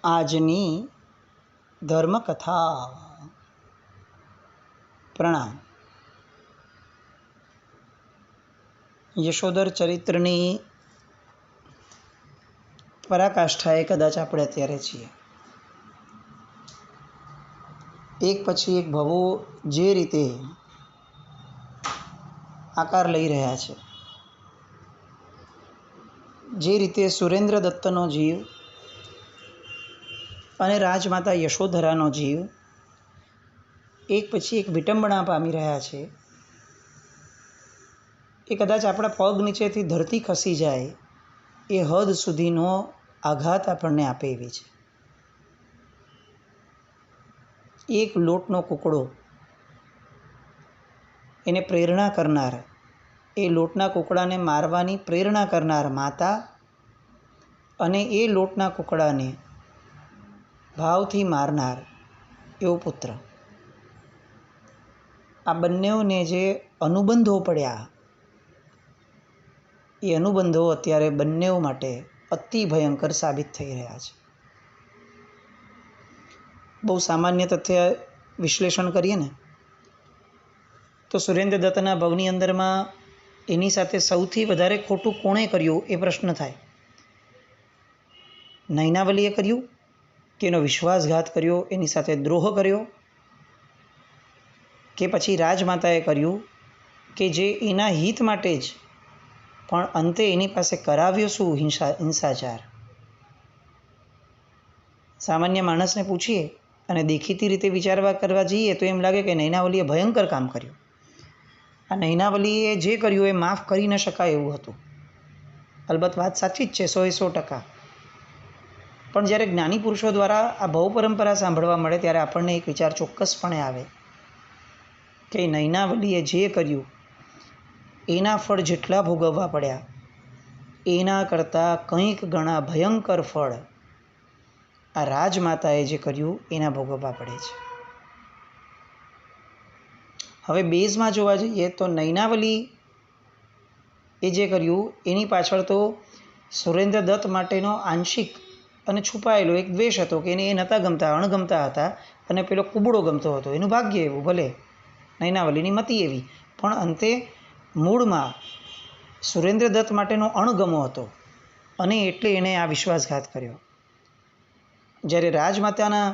આજની ધર્મકથા. પ્રણામ. યશોદર ચરિત્રની પરાકાષ્ઠાએ કદાચ આપણે અત્યારે છીએ. એક પછી એક ભવો જે રીતે આકાર લઈ રહ્યા છે, જે રીતે સુરેન્દ્ર દત્તનો જીવ અને રાજમાતા યશોધરાનો જીવ એક પછી એક વિટંબણા પામી રહ્યા છે, એ કદાચ આપણા પગ નીચેથી ધરતી ખસી જાય એ હદ સુધીનો આઘાત આપણને આપે એવી છે. એક લોટનો કૂકડો, એને પ્રેરણા કરનાર, એ લોટના કૂકડાને મારવાની પ્રેરણા કરનાર માતા અને એ લોટના કૂકડાને ભાવથી મારનાર એવો પુત્ર, આ બંનેઓને જે અનુબંધો પડ્યા એ અનુબંધો અત્યારે બંનેઓ માટે અતિ ભયંકર સાબિત થઈ રહ્યા છે. બહુ સામાન્ય તથ્ય વિશ્લેષણ કરીએ ને તો સુરેન્દ્ર દત્તના ભવની અંદરમાં એની સાથે સૌથી વધારે ખોટું કોણે કર્યું એ પ્રશ્ન થાય. નૈનાવલીએ કર્યું કે એનો વિશ્વાસઘાત કર્યો, એની સાથે દ્રોહ કર્યો, કે પછી રાજમાતાએ કર્યું કે જે એના હિત માટે જ પણ અંતે એની પાસે કરાવ્યો શું હિંસાચાર. સામાન્ય માણસને પૂછીએ અને દેખીતી રીતે વિચારવા કરવા જઈએ તો એમ લાગે કે નૈનાવલીએ ભયંકર કામ કર્યું. આ નૈનાવલીએ જે કર્યું એ માફ કરી ન શકાય એવું હતું. અલબત્ત વાત સાચી જ છે 100%. પણ જ્યારે જ્ઞાની પુરુષો દ્વારા આ ભવ પરંપરા સાંભળવા મળે ત્યારે આપણને એક વિચાર ચોક્કસપણે આવે કે નૈનાવલીએ જે કર્યું એના ફળ જેટલા ભોગવવા પડ્યા એના કરતાં કંઈક ગણા ભયંકર ફળ આ રાજમાતાએ જે કર્યું એના ભોગવવા પડે છે. હવે બેઝમાં જોવા જઈએ તો નૈનાવલી એ જે કર્યું એની પાછળ તો સુરેન્દ્ર દત્ત માટેનો આંશિક અને છુપાયેલો એક દ્વેષ હતો કે એને એ નહોતા ગમતા, અણગમતા હતા અને પેલો કુબડો ગમતો હતો. એનું ભાગ્ય એવું, ભલે નૈનાવલીની મતિ એવી, પણ અંતે મૂળમાં સુરેન્દ્ર દત્ત માટેનો અણગમો હતો અને એટલે એણે આ વિશ્વાસઘાત કર્યો. જ્યારે રાજમાતાના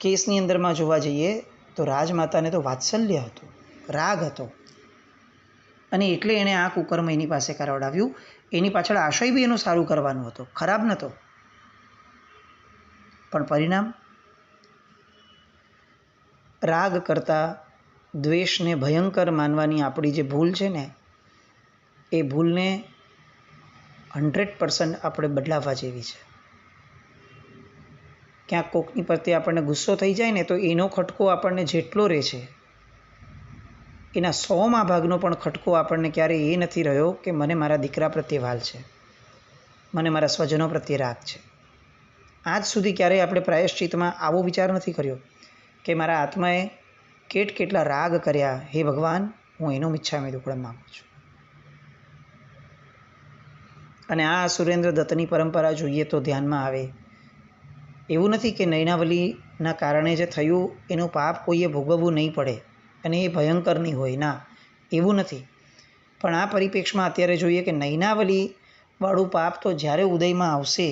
કેસની અંદરમાં જોવા જઈએ તો રાજમાતાને તો વાત્સલ્ય હતું, રાગ હતો અને એટલે એણે આ કુકર્મ એની પાસે કરાવડાવ્યું. એની પાછળ આશય બી એનું સારું કરવાનું હતો, ખરાબ નહોતો. પણ પરિણામ રાગ કરતાં દ્વેષને ભયંકર માનવાની આપણી જે ભૂલ છે ને એ ભૂલને 100% આપણે બદલાવવા જેવી છે. ક્યાંક કોકની પ્રત્યે આપણને ગુસ્સો થઈ જાય ને તો એનો ખટકો આપણને જેટલો રહે છે એના 100માં ભાગનો પણ ખટકો આપણને ક્યારેય એ નથી રહ્યો કે મને મારા દીકરા પ્રત્યે વાલ છે, મને મારા સ્વજનો પ્રત્યે રાગ છે. આજ સુધી ક્યારેય આપણે પ્રાયશ્ચિતમાં આવો વિચાર નથી કર્યો કે મારા આત્માએ કેટલા રાગ કર્યા, હે ભગવાન હું એનો મિચ્છામી દુક્કડમ માગું છું. અને આ સુરેન્દ્ર દત્તની પરંપરા જોઈએ તો ધ્યાનમાં આવે એવું નથી કે નૈનાવલીના કારણે જે થયું એનું પાપ કોઈએ ભોગવવું નહીં પડે અને એ ભયંકર નહીં હોય, ના એવું નથી. પણ આ પરિપ્રેક્ષમાં અત્યારે જોઈએ કે નૈનાવલીવાળું પાપ તો જ્યારે ઉદયમાં આવશે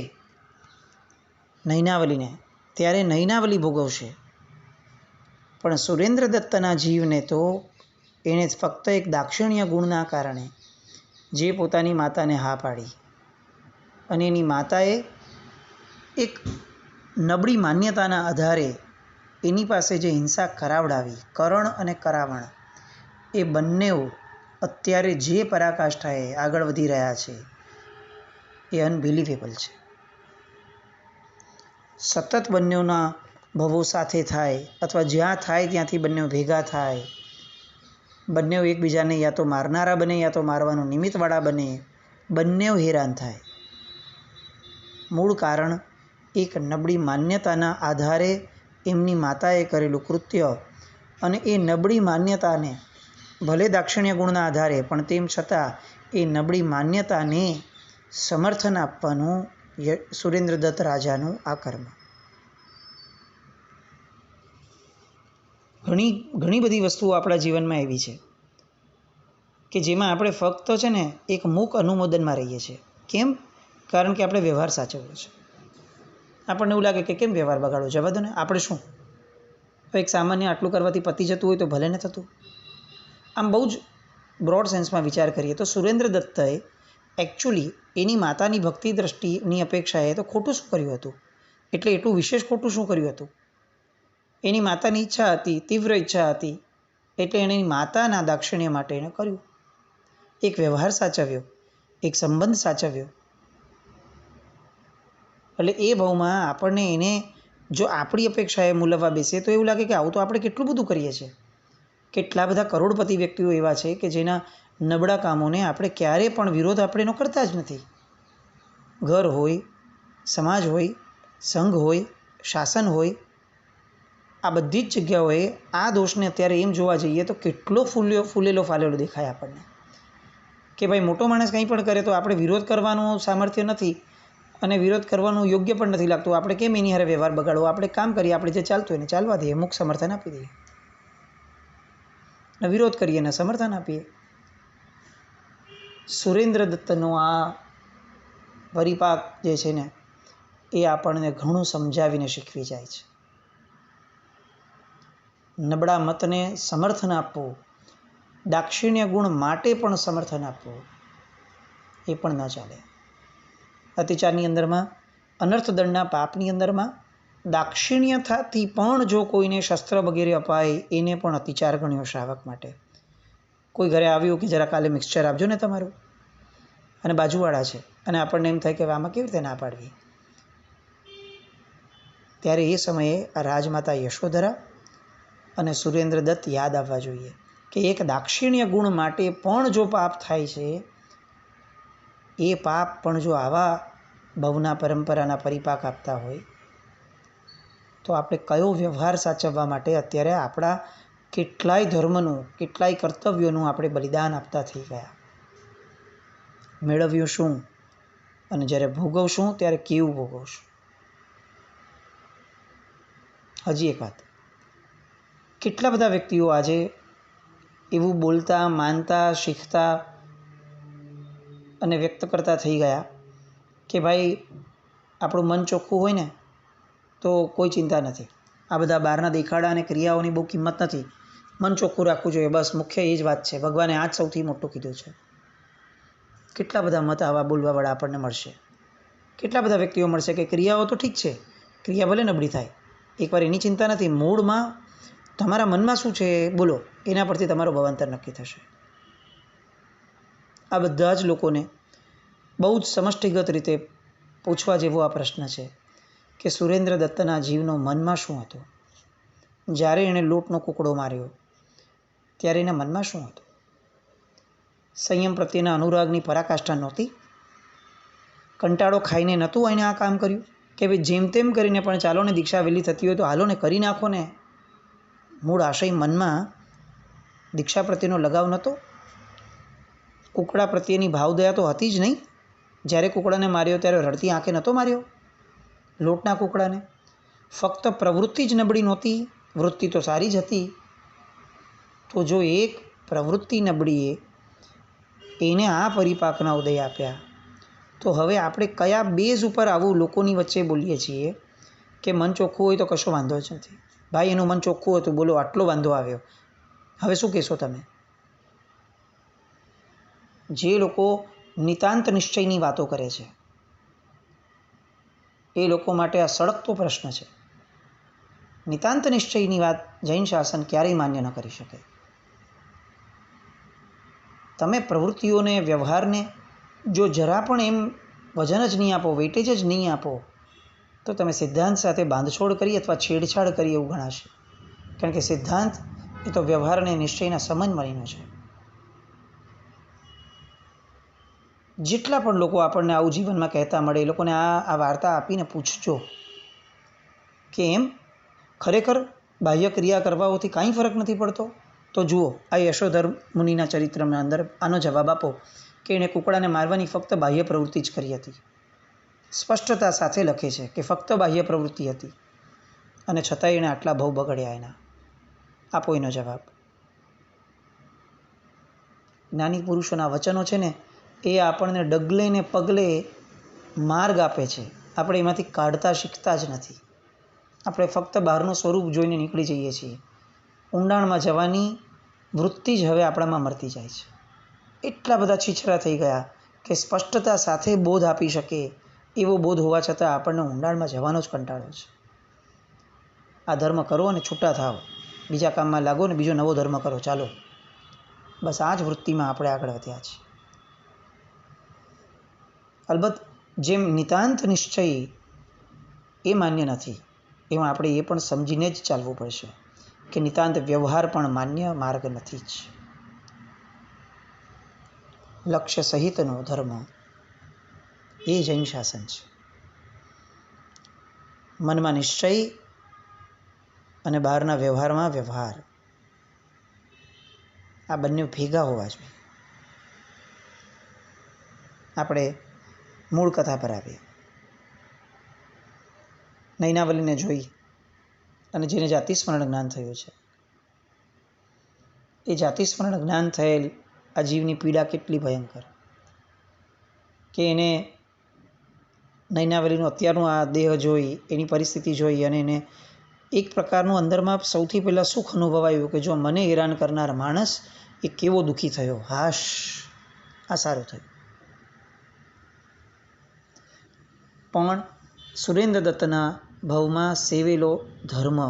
નૈનાવલીને ત્યારે નૈનાવલી ભોગવશે. પણ સુરેન્દ્ર દત્તના જીવને તો એણે ફક્ત એક દાક્ષિણ્ય ગુણના કારણે જે પોતાની માતાને હા પાડી અને એની માતાએ એક નબળી માન્યતાના આધારે એની પાસે જે હિંસા કરાવડાવી, કરણ અને કરાવણ, એ બંનેઓ અત્યારે જે પરાકાષ્ઠાએ આગળ વધી રહ્યા છે એ અનબિલિવેબલ છે. સતત બંનેઓના ભવો સાથે થાય અથવા જ્યાં થાય ત્યાંથી બંનેઓ ભેગા થાય, બંનેઓ એકબીજાને યા તો મારનારા બને યા તો મારવાનું નિમિત્તવાળા બને, બંનેઓ હેરાન થાય. મૂળ કારણ એક નબળી માન્યતાના આધારે એમની માતાએ કરેલું કૃત્ય અને એ નબળી માન્યતાને ભલે દાક્ષિણ્ય ગુણના આધારે પણ તેમ છતાં એ નબળી માન્યતાને સમર્થન આપવાનું સુરેન્દ્ર દત્ત રાજાનું આ કર્મ. ઘણી બધી વસ્તુઓ આપણા જીવનમાં એવી છે કે જેમાં આપણે ફક્ત છે ને એક મૂક અનુમોદનમાં રહીએ છીએ. કેમ? કારણ કે આપણે વ્યવહાર સાચવ્યો છે. આપણને એવું લાગે કે કેમ વ્યવહાર બગાડો, જવા દો ને, આપણે શું, એક સામાન્ય આટલું કરવાથી પતી જતું હોય તો ભલે ને થતું. આમ બહુ જ બ્રોડ સેન્સમાં વિચાર કરીએ તો સુરેન્દ્ર દત્તએ એકચ્યુઅલી એની માતાની ભક્તિ દ્રષ્ટિની અપેક્ષાએ તો ખોટું શું કર્યું હતું? એટલે એટલું વિશેષ ખોટું શું કર્યું હતું? એની માતાની ઈચ્છા હતી, તીવ્ર ઈચ્છા હતી, એટલે એની માતાના દાક્ષિણ્ય માટે એને કર્યું. એક વ્યવહાર સાચવ્યો, એક સંબંધ સાચવ્યો. એટલે એ ભાવમાં આપણને એને જો આપણી અપેક્ષાએ મૂલવવા બેસે તો એવું લાગે કે આવું તો આપણે કેટલું બધું કરીએ છીએ. કેટલા બધા કરોડપતિ વ્યક્તિઓ એવા છે કે જેના નબળા કામોને આપણે ક્યારેય પણ વિરોધ આપણે એનો કરતા જ નથી. ઘર હોય, સમાજ હોય, સંઘ હોય, શાસન હોય, આ બધી જ જગ્યાઓએ આ દોષને અત્યારે એમ જોવા જઈએ તો કેટલો ફૂલેલો ફાલેલો દેખાય આપણને કે ભાઈ મોટો માણસ કંઈ પણ કરે તો આપણે વિરોધ કરવાનું સામર્થ્ય નથી અને વિરોધ કરવાનું યોગ્ય પણ નથી લાગતું. આપણે કેમ એની હારે વ્યવહાર બગાડવો? આપણે કામ કરીએ, આપણે જે ચાલતું હોય ને ચાલવા દઈએ, મુખ સમર્થન આપી દઈએ, ને વિરોધ કરીએ ને સમર્થન આપીએ. સુરેન્દ્ર દત્તનો આ પરિપાક જે છે ને એ આપણને ઘણું સમજાવીને શીખવી જાય છે. નબળા મતને સમર્થન આપવું, દાક્ષિણ્ય ગુણ માટે પણ સમર્થન આપવું, એ પણ ન ચાલે. અતિચારની અંદરમાં, અનર્થદંડના પાપની અંદરમાં દાક્ષિણ્યતાથી પણ જો કોઈને શસ્ત્ર વગેરે અપાય એને પણ અતિચાર ગણ્યો શ્રાવક માટે. કોઈ ઘરે આવ્યું કે જરા કાલે મિક્સચર આપજો ને તમારું, અને બાજુવાળા છે અને આપણને એમ થાય કે આમાં કેવી રીતે ના પાડવી, ત્યારે એ સમયે રાજમાતા યશોધરા અને સુરેન્દ્ર દત્ત યાદ આવવા જોઈએ કે એક દાક્ષિણ્ય ગુણ માટે પણ જો પાપ થાય છે, એ પાપ પણ જો આવા ભવના પરંપરાના પરિપાક આપતા હોય તો આપણે કયો વ્યવહાર સાચવવા માટે અત્યારે આપણા કેટલાય ધર્મનું, કેટલાય કર્તવ્યોનું આપણે બલિદાન આપતા થઈ ગયા. મેળવ્યું શું અને જ્યારે ભોગવશું ત્યારે કેવું ભોગવશું. હજી એક વાત, કેટલા બધા વ્યક્તિઓ આજે એવું બોલતા, માનતા, શીખતા અને વ્યક્ત કરતા થઈ ગયા કે ભાઈ આપણું મન ચોખ્ખું હોય ને તો કોઈ ચિંતા નથી. આ બધા બહારના દેખાડા અને ક્રિયાઓની બહુ કિંમત નથી. મન ચોખ્ખું રાખવું જોઈએ, બસ મુખ્ય એ જ વાત છે. ભગવાને આ જ સૌથી મોટું કીધું છે. કેટલા બધા મત આવા બોલવાવાળા આપણને મળશે. કેટલા બધા વ્યક્તિઓ મળશે કે ક્રિયાઓ તો ઠીક છે, ક્રિયા ભલે નબળી થાય, એકવાર એની ચિંતા નથી, મૂળમાં તમારા મનમાં શું છે બોલો, એના પરથી તમારો ભવાંતર નક્કી થશે. આ બધા જ લોકોને બહુ જ સમષ્ટિગત રીતે પૂછવા જેવો આ પ્રશ્ન છે કે સુરેન્દ્ર દત્તના જીવનો મનમાં શું હતો? જ્યારે એણે લોટનો કુકડો માર્યો ત્યારે એના મનમાં શું હતું? સંયમ પ્રત્યેના અનુરાગની પરાકાષ્ઠા નહોતી? કંટાળો ખાઈને નહોતું એને આ કામ કર્યું કે ભાઈ જેમ તેમ કરીને પણ ચાલો ને, દીક્ષા વહેલી થતી હોય તો હાલો ને, કરી નાખો ને? મૂળ આશય મનમાં દીક્ષા પ્રત્યેનો લગાવ નહોતો? કુકડા પ્રત્યેની ભાવદયા તો હતી જ નહીં? જ્યારે કુકડાને માર્યો ત્યારે રડતી આંખે નહોતો માર્યો લોટના કુકડાને? ફક્ત પ્રવૃત્તિ જ નબળી નહોતી, વૃત્તિ તો સારી જ હતી. તો જો એક પ્રવૃત્તિ નબળીએ એને આ પરિપાકના ઉદય આપ્યા, તો હવે આપણે કયા બેઝ ઉપર આવું લોકોની વચ્ચે બોલીએ છીએ કે મન ચોખ્ખું હોય તો કશો વાંધો જ નથી? ભાઈ એનું મન ચોખ્ખું હતું, બોલો આટલો વાંધો આવ્યો, હવે શું કહેશો તમે? જે લોકો નિતાંત નિશ્ચયની વાતો કરે છે એ લોકો માટે આ સળગતો પ્રશ્ન છે. નિતાંત નિશ્ચયની વાત જૈન શાસન ક્યારેય માન્ય ન કરી શકે. તમે પ્રવૃત્તિઓને, વ્યવહારને જો જરા પણ એમ વજન જ નહીં આપો, વેટેજ જ નહીં આપો, તો તમે સિદ્ધાંત સાથે બાંધછોડ કરી અથવા છેડછાડ કરી એવું ગણાશે. કારણ કે સિદ્ધાંત એ તો વ્યવહાર અને નિશ્ચયના સમન્વયનો છે. જેટલા પણ લોકો આપણને આવું જીવનમાં કહેતા મળે એ લોકોને આ વાર્તા આપીને પૂછજો કે એમ ખરેખર બાહ્ય ક્રિયા કરવાઓથી કાંઈ ફરક નથી પડતો? તો જુઓ, આ યશોધર મુનિના ચરિત્રમાં અંદર આનો જવાબ આપો કે એણે કુકડાને મારવાની ફક્ત બાહ્ય પ્રવૃત્તિ જ કરી હતી. સ્પષ્ટતા સાથે લખે છે કે ફક્ત બાહ્ય પ્રવૃત્તિ હતી અને છતાંય એણે આટલા ભવ બગડ્યા એના. આપો એનો જવાબ. જ્ઞાની પુરુષોના વચનો છે ને એ આપણને ડગલે ને પગલે માર્ગ આપે છે. આપણે એમાંથી કાઢતા શીખતા જ નથી. આપણે ફક્ત બહારનું સ્વરૂપ જોઈને નીકળી જઈએ છીએ. ઊંડાણમાં જવાની વૃત્તિ જ હવે આપણામાં મળતી જાય છે. એટલા બધા છીછરા થઈ ગયા કે સ્પષ્ટતા સાથે બોધ આપી શકે એવો બોધ હોવા છતાં આપણને ઊંડાણમાં જવાનો જ કંટાળો છે. આ ધર્મ કરો અને છૂટા થાવ, બીજા કામમાં લાગો ને બીજો નવો ધર્મ કરો, ચાલો. બસ આ જ વૃત્તિમાં આપણે આગળ વધ્યા છીએ. અલબત્ત જેમ નિતાંત નિશ્ચય એ માન્ય નથી, એમાં આપણે એ પણ સમજીને જ ચાલવું પડશે કે નિતાંત વ્યવહાર પણ માન્ય માર્ગ નથી જ. લક્ષ્ય સહિતનો ધર્મ એ જૈન શાસન છે. મનમાં નિશ્ચય અને બહારના વ્યવહારમાં વ્યવહાર, આ બંને ભેગા હોવા જોઈએ. આપણે મૂળ કથા પર આવીએ. નૈનાવલીને જોઈ અને જેને જાતિસ્મરણ જ્ઞાન થયું છે, એ જાતિસ્મરણ જ્ઞાન થયેલ આ જીવની પીડા કેટલી ભયંકર કે એને નૈનાવલીનું અત્યારનું આ દેહ જોઈ, એની પરિસ્થિતિ જોઈ અને એને એક પ્રકારનું અંદરમાં સૌથી પહેલાં સુખ અનુભવાયું કે જો મને હેરાન કરનાર માણસ એ કેવો દુઃખી થયો. હાશ, આ સારું થયું. પણ સુરેન્દ્રદત્તના ભવમાં સેવેલો ધર્મ,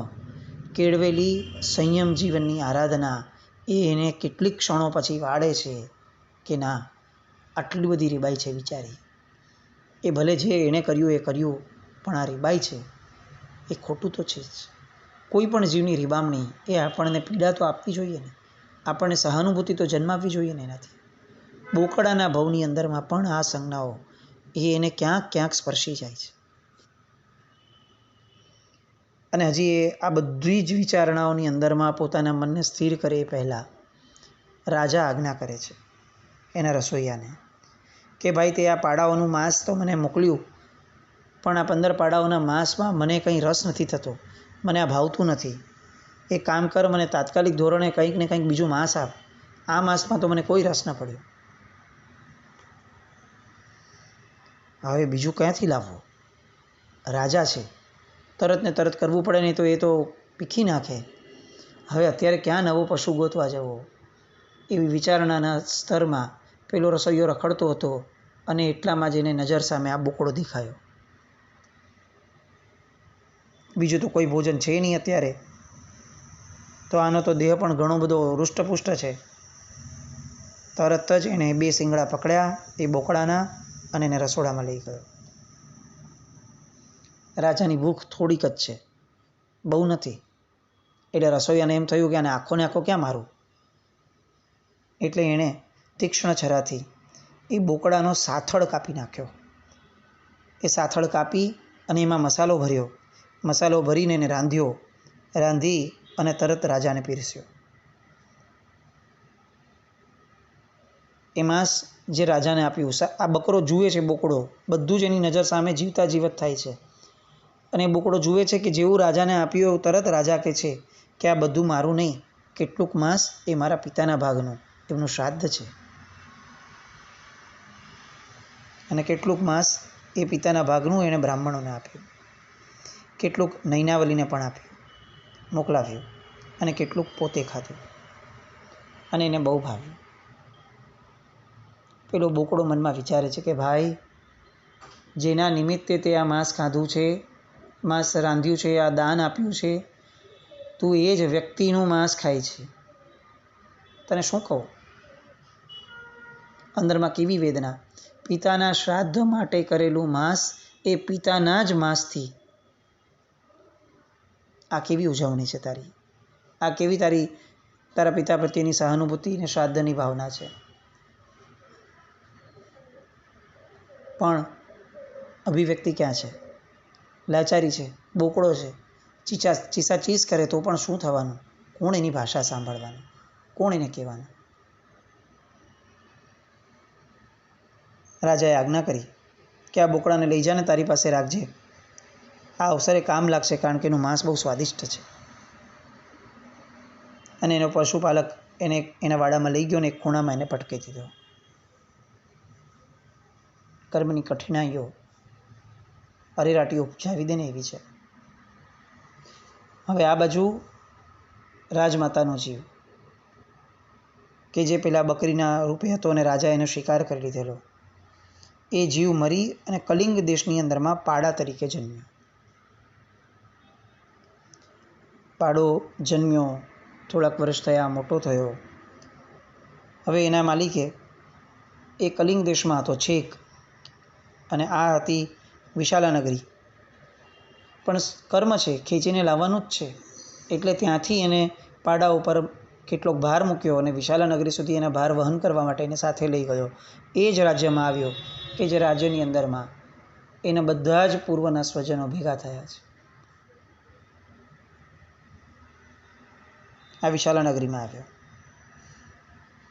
કેળવેલી સંયમ જીવનની આરાધના એ એને કેટલીક ક્ષણો પછી વાળે છે કે ના, આટલી બધી રીબાઈ છે વિચારી. એ ભલે જે એણે કર્યું એ કર્યું, પણ આ રીબાઈ છે એ ખોટું તો છે જ. કોઈ પણ જીવની રીબામણી એ આપણને પીડા તો આપવી જોઈએ ને, આપણને સહાનુભૂતિ તો જન્માવવી જોઈએ ને. એનાથી બોકડાના ભવની અંદરમાં પણ આ સંજ્ઞાઓ એ એને ક્યાંક ક્યાંક સ્પર્શી જાય છે. અને હજી એ આ બધી જ વિચારણાઓની અંદરમાં પોતાના મનને સ્થિર કરે એ પહેલાં રાજા આજ્ઞા કરે છે એના રસોઈયાને કે ભાઈ તે આ પાડાઓનું માંસ તો મને મોકલ્યું, પણ આ 15 પાડાઓના માંસમાં મને કંઈ રસ નથી થતો, મને આ ભાવતું નથી. એ કામ કર, મને તાત્કાલિક ધોરણે કંઈક ને કંઈક બીજું માંસ આપ. આ માંસમાં તો મને કોઈ રસ ન પડ્યો. હવે બીજું ક્યાંથી લાવવું? રાજા છે, તરત ને તરત કરવું પડે નહીં તો એ તો પીખી નાખે. હવે અત્યારે ક્યાં નવો પશુ ગોતવા જવો? એવી વિચારણાના સ્તરમાં પેલો રસોઈયો રખડતો હતો અને એટલામાં જ એને નજર સામે આ બોકડો દેખાયો. બીજું તો કોઈ ભોજન છે નહીં અત્યારે, તો આનો તો દેહ પણ ઘણો બધો હૃષ્ટપુષ્ટ છે. તરત જ એણે 2 શિંગડા પકડ્યા એ બોકડાના અને એને રસોડામાં લઈ ગયો. રાજાની ભૂખ થોડીક જ છે, બહુ નથી. એટલે રસોઈયાને એમ થયું કે આને આખો ને આખો ક્યાં મારું? એટલે એણે તીક્ષ્ણ છરાથી એ બોકડાનો સાથળ કાપી નાખ્યો. એ સાથળ કાપી અને એમાં મસાલો ભર્યો. મસાલો ભરીને એને રાંધી અને તરત રાજાને પીરસ્યો. એ માંસ જે રાજાને આપ્યું, આ બકરો જુએ છે, બોકડો બધું જ એની નજર સામે જીવતા જીવત થાય છે. અને એ બોકડો જુએ છે કે જેવું રાજાને આપ્યું એવું તરત રાજા કહે છે કે આ બધું મારું નહીં, કેટલુંક માંસ એ મારા પિતાના ભાગનું, એમનું શ્રાદ્ધ છે. અને કેટલુંક માંસ એ પિતાના ભાગનું એણે બ્રાહ્મણોને આપ્યું, કેટલુંક નૈનાવલીને પણ આપ્યું, મોકલાવ્યું, અને કેટલુંક પોતે ખાધું અને એને બહુ ભાવ્યું. પેલો બોકડો મનમાં વિચારે છે કે ભાઈ, જેના નિમિત્તે તે આ માંસ ખાધું છે, માંસ રાંધ્યું છે, આ દાન આપ્યું છે, તું એ જ વ્યક્તિનું માંસ ખાય છે. તને શું કહું? અંદરમાં કેવી વેદના! પિતાના શ્રાદ્ધ માટે કરેલું માંસ એ પિતાના જ માંસથી. આ કેવી ઉજવણી છે તારી! આ કેવી તારા પિતા પ્રત્યેની સહાનુભૂતિ અને શ્રાદ્ધની ભાવના છે! પણ અભિવ્યક્તિ ક્યાં છે? લાચારી છે, બોકડો છે. ચીસા ચીસ કરે તો પણ શું થવાનું? કોણ એની ભાષા સાંભળવાનું? કોણ એને કહેવાનું? રાજાએ આજ્ઞા કરી કે આ બોકડાને લઈ જાને, તારી પાસે રાખજે. આ અવસરે કામ લાગશે, કારણ કે એનું માંસ બહુ સ્વાદિષ્ટ છે. અને એનો પશુપાલક એને એના વાડામાં લઈ ગયો અને એક ખૂણામાં એને પટકી દીધો. કર્મની કઠિનાઈઓ અરેરાટીઓ ઉપજાવી દે ને એવી છે. હવે આ બાજુ રાજમાતાનો જીવ કે જે પેલા બકરીના રૂપે હતો અને રાજા એનો શિકાર કરી લીધેલો, એ જીવ મરી અને કલિંગ દેશની અંદરમાં પાડા તરીકે જન્મ્યો. પાડો જન્મ્યો, થોડાક વર્ષ થયા, મોટો થયો. હવે એના માલિકે એ કલિંગ દેશમાં હતો છેક, અને આ હતી વિશાલા નગરી. પણ કર્મ છે, ખેંચીને લાવવાનું જ છે, એટલે ત્યાંથી એને પાડા ઉપર કેટલોક ભાર મૂક્યો અને વિશાલા નગરી સુધી એના ભાર વહન કરવા માટે એને સાથે લઈ ગયો. એ જ રાજ્યમાં આવ્યો કે જે રાજ્યની અંદરમાં એના બધા જ પૂર્વના સ્વજનો ભેગા થયા છે. આ વિશાલા નગરીમાં આવ્યો.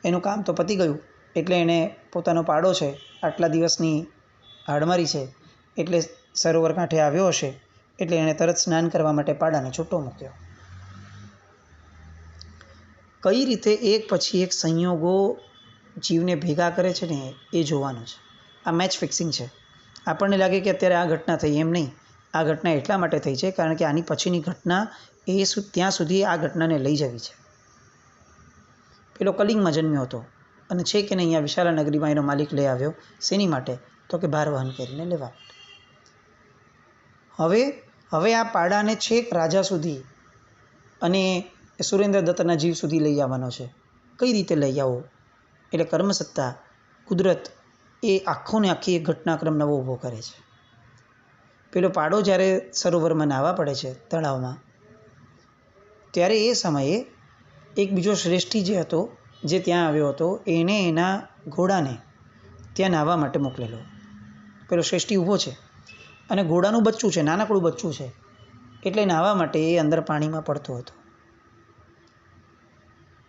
એનું કામ તો પતી ગયું, એટલે એણે પોતાનો પાડો છે, આટલા દિવસની હાડમારી છે, એટલે સરોવર કાંઠે આવ્યો હશે, એટલે એણે તરત સ્નાન કરવા માટે પાડાને છૂટો મૂક્યો. કઈ રીતે એક પછી એક સંયોગો જીવને ભેગા કરે છે ને એ જોવાનું છે. આ મેચ ફિક્સિંગ છે. આપણને લાગે કે અત્યારે આ ઘટના થઈ, એમ નહીં. આ ઘટના એટલા માટે થઈ છે કારણ કે આની પછીની ઘટના એ ત્યાં સુધી આ ઘટનાને લઈ જવી છે. પેલો કલિંગમાં જન્મ્યો હતો અને છે કે નહીં, અહીંયા વિશાલા નગરીમાં એનો માલિક લઈ આવ્યો. શેની માટે? તો કે ભાર વહન કરીને લેવા માટે. હવે આ પાડાને છેક રાજા સુધી અને સુરેન્દ્રદત્તના જીવ સુધી લઈ આવવાનો છે. કઈ રીતે લઈ આવો? એટલે કર્મસત્તા, કુદરત એ આખો ને આખી એક ઘટનાક્રમ નવો ઊભો કરે છે. પેલો પાડો જ્યારે સરોવરમાં નાહવા પડે છે, તળાવમાં, ત્યારે એ સમયે એક બીજો શ્રેષ્ઠી જે હતો, જે ત્યાં આવ્યો હતો, એણે એના ઘોડાને ત્યાં નાહવા માટે મોકલેલો. પેલો શ્રેષ્ઠી ઊભો છે અને ઘોડાનું બચ્ચું છે, નાનકડું બચ્ચું છે, એટલે નાહવા માટે એ અંદર પાણીમાં પડતો હતો.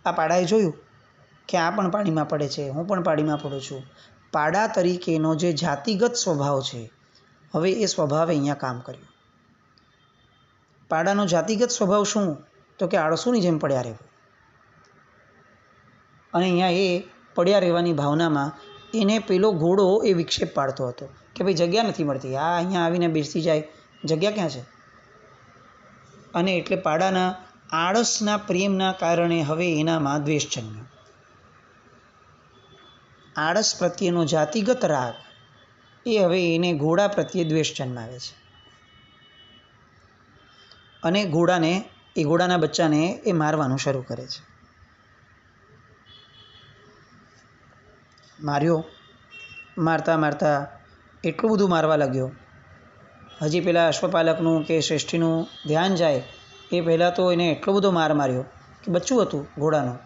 આ પાડાએ જોયું કે આ પણ પાણીમાં પડે છે, હું પણ પાણીમાં પડું છું. પાડા તરીકેનો જે જાતિગત સ્વભાવ છે, હવે એ સ્વભાવે અહીંયા કામ કર્યું. પાડાનો જાતિગત સ્વભાવ શું? તો કે આળસુની જેમ પડ્યા રહેવું. અને અહીંયા એ પડ્યા રહેવાની ભાવનામાં એને પેલો ઘોડો એ વિક્ષેપ પાડતો હતો કે ભાઈ જગ્યા નથી મળતી, આ અહીંયા આવીને બેસી જાય, જગ્યા ક્યાં છે? અને એટલે પાડાના આળસના પ્રેમના કારણે હવે એનામાં દ્વેષ જન્મ્યો. આળસ પ્રત્યેનો જાતિગત રાગ એ હવે એને ઘોડા પ્રત્યે દ્વેષ જન્માવે છે. અને ઘોડાના બચ્ચાને એ મારવાનું શરૂ કરે છે. માર્યો, મારતા એટલું બધું મારવા લાગ્યો, હજી પેલા અશ્વપાલકનું કે શ્રેષ્ઠીનું ધ્યાન જાય એ પહેલાં તો એને એટલો બધો માર્યો કે બચ્ચું હતું ઘોડાનું,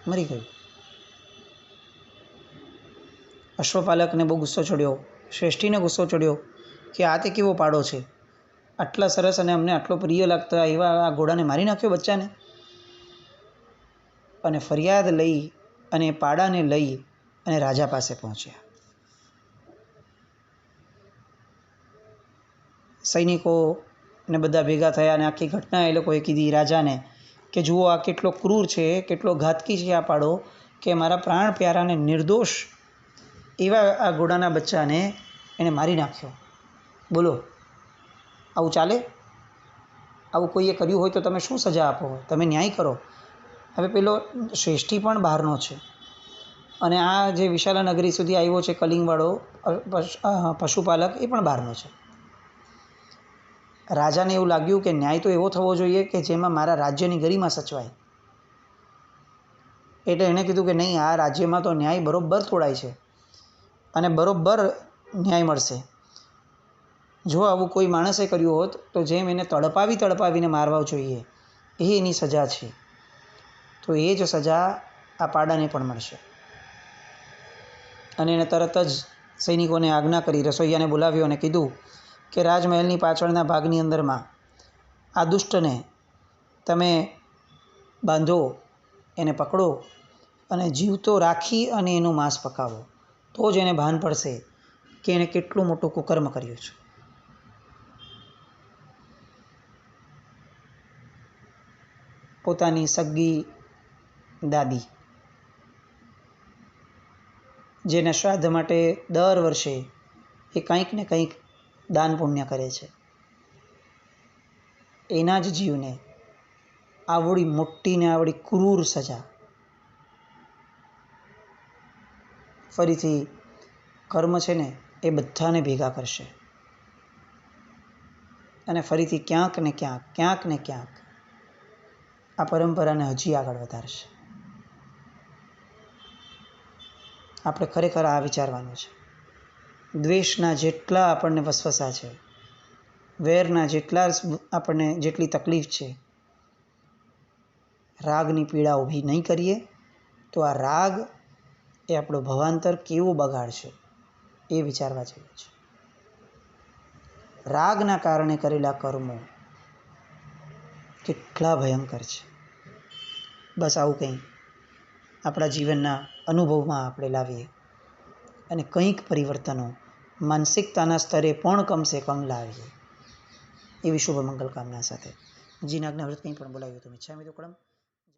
મરી ગયું. અશ્વપાલકને બહુ ગુસ્સો ચડ્યો, શ્રેષ્ઠીને ગુસ્સો ચડ્યો કે આ તે કેવો પાડો છે, આટલા સરસ અને અમને આટલો પ્રિય લાગતા એવા આ ઘોડાને મારી નાખ્યો, બચ્ચાને. અને ફરિયાદ લઈ અને પાડાને લઈ અને રાજા પાસે પહોંચ્યા. સૈનિકોને બધા ભેગા થયા અને આખી ઘટના એ લોકોએ કીધી રાજાને કે જુઓ આ કેટલો ક્રૂર છે, કેટલો ઘાતકી છે આ પાડો, કે મારા પ્રાણ પ્યારાને નિર્દોષ એવા આ ઘોડાના બચ્ચાને એણે મારી નાખ્યો. બોલો, આવું ચાલે? આવું કોઈએ કર્યું હોય તો તમે શું સજા આપો? તમે ન્યાય કરો. હવે પેલો શ્રેષ્ઠી પણ બહારનો છે અને આ જે વિશાલા નગરી સુધી આવ્યો છે કલિંગવાળો પશુપાલક, એ પણ બહારનો છે. રાજાને એવું લાગ્યું કે ન્યાય તો એવો થવો જોઈએ કે જેમાં મારા રાજ્યની ગરિમા સચવાય. એટલે એણે કીધું કે નહીં, આ રાજ્યમાં તો ન્યાય બરોબર તોડાય છે અને બરોબર ન્યાય મળશે. જો આવું કોઈ માણસે કર્યું હોત તો જેમ એને તડપાવીને મારવા જોઈએ એ એની સજા છે, તો એ જ સજા આ પાડાને પણ મળશે. અને એણે તરત જ સૈનિકોને આજ્ઞા કરી, રસોઈયાને બોલાવ્યો અને કીધું કે રાજમહેલની પાછળના ભાગની અંદરમાં આ દુષ્ટને તમે બાંધો, એને પકડો અને જીવતો રાખી અને એનું માંસ પકાવો, તો જ એને ભાન પડશે કે એણે કેટલું મોટું કુકર્મ કર્યું છે. પોતાની સગી દાદી, જેના શ્રાદ્ધ માટે દર વર્ષે એ કંઈક ને કંઈક દાન પુણ્ય કરે છે, એના જ જીવને આવડી મોટી ને આવડી ક્રૂર સજા ફરીથી કર્મ છે ને એ બધાને ભેગા કરશે અને ફરીથી ક્યાંક ને ક્યાંક આ પરંપરાને હજી આગળ વધારશે. આપણે ખરેખર આ વિચારવાનું છે. દ્વેષના જેટલા આપણને વસવસા છે, વેરના જેટલી તકલીફ છે, રાગની પીડા ઊભી નહીં કરીએ તો આ રાગ એ આપણો ભવાંતર કેવું બગાડશે એ વિચારવા જેવું છે. રાગના કારણે કરેલા કર્મો કેટલા ભયંકર છે. બસ આવું કંઈ આપણા જીવનના અનુભવમાં આપણે લાવીએ અને કંઈક પરિવર્તનો માનસિકતાના સ્તરે પણ કમસે કમ લાવીએ એવી શુભ મંગલ કામના સાથે. જીનાજ્ઞા વ્રત કંઈ પણ બોલાવ્યું તો મિચ્છામિ દુક્કડમ.